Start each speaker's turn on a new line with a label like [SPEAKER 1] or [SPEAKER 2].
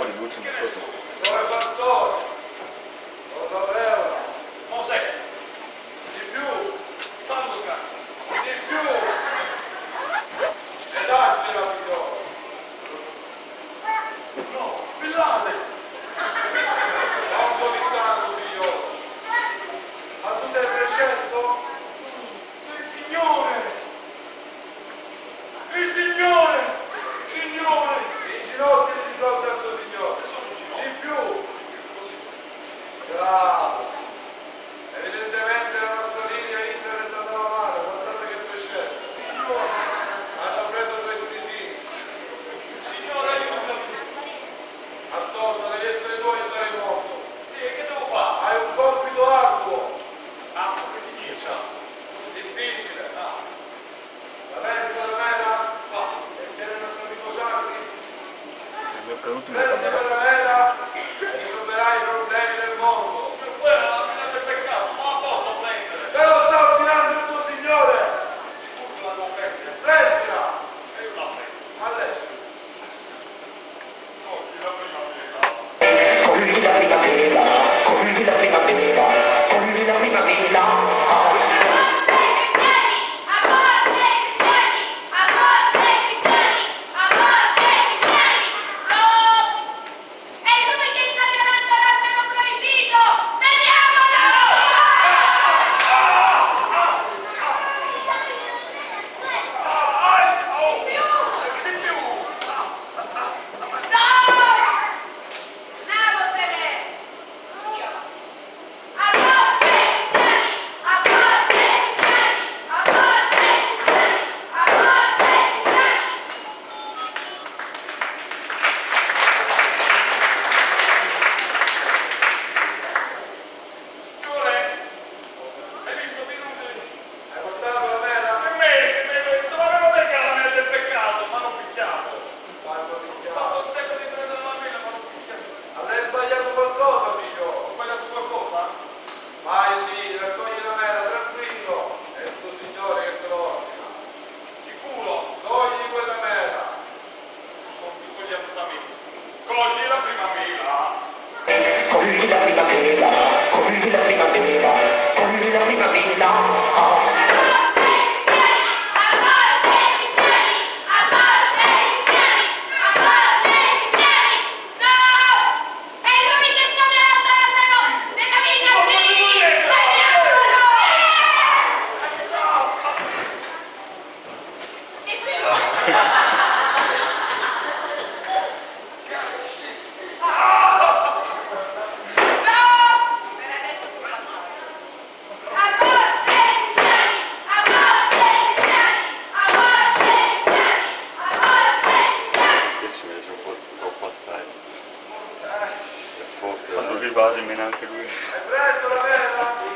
[SPEAKER 1] po' di luce sotto.
[SPEAKER 2] Dove Pastore? Dove Aureola?
[SPEAKER 3] Mosè,
[SPEAKER 2] Di più!
[SPEAKER 3] Sandokan,
[SPEAKER 2] Di più! Esagera, figliolo!
[SPEAKER 3] no, Villate,
[SPEAKER 2] Non così tanto, figliolo! Ma tu sei prescelto?
[SPEAKER 3] sei il Signore, il Signore, Signore,
[SPEAKER 2] In ginocchio si fronte al tuo Signore!
[SPEAKER 3] sono in ginocchio,
[SPEAKER 2] Di più!
[SPEAKER 3] così.
[SPEAKER 2] Bravo! Evidentemente la nostra linea internet andava male, guardate che prescelto!
[SPEAKER 3] Signore,
[SPEAKER 2] Hanno preso tra i tunisini!
[SPEAKER 3] Signore aiutami,
[SPEAKER 2] Ascolta, devi essere tu a aiutare il mondo!
[SPEAKER 3] sì, e che devo fare?
[SPEAKER 2] Hai un compito arduo!
[SPEAKER 3] Ah, che significa?
[SPEAKER 2] Difficile!
[SPEAKER 3] Ah,
[SPEAKER 2] La vedi quella mela?
[SPEAKER 3] va,
[SPEAKER 2] E tiene il nostro amico Gianni?
[SPEAKER 1] Mi è caduto una
[SPEAKER 2] Prendi
[SPEAKER 1] camera.
[SPEAKER 2] quella mela e risolverai i problemi del mondo!
[SPEAKER 3] per quella la mina del peccato, non la posso prendere,
[SPEAKER 2] Te lo sta ordinando il tuo Signore!
[SPEAKER 3] sicuro la devo prendere,
[SPEAKER 2] Prendila!
[SPEAKER 3] e io la prendo,
[SPEAKER 2] All'estero!
[SPEAKER 3] oggi la prima mela.
[SPEAKER 4] Cogli la primavera, cogli la primavera, cogli la primavera.
[SPEAKER 3] Signore, hai visto minuti?
[SPEAKER 2] Hai portato la mela?
[SPEAKER 3] Dovevano detto che era la mela del peccato, ma non picchiato.
[SPEAKER 2] Quando
[SPEAKER 3] Ho
[SPEAKER 2] picchiamo?
[SPEAKER 3] fatto il tempo di prendere la mela, ma non picchiato.
[SPEAKER 2] Avrei sbagliato qualcosa,
[SPEAKER 3] Ho
[SPEAKER 2] figlio!
[SPEAKER 3] sbagliato qualcosa?
[SPEAKER 2] Vai lì, raccogli la mela, tranquillo! È il tuo Signore che te lo ordina!
[SPEAKER 3] Sicuro?
[SPEAKER 2] Togli quella mela!
[SPEAKER 3] Cogliamo sta mela. Cogli la prima mela.
[SPEAKER 4] Cogli la primavera, cogli la primavera, cogli la primavera.
[SPEAKER 1] Spesso mi piace un po' troppo assai. È forte. Quando arriva nemmeno anche lui.
[SPEAKER 2] Hai preso la mela?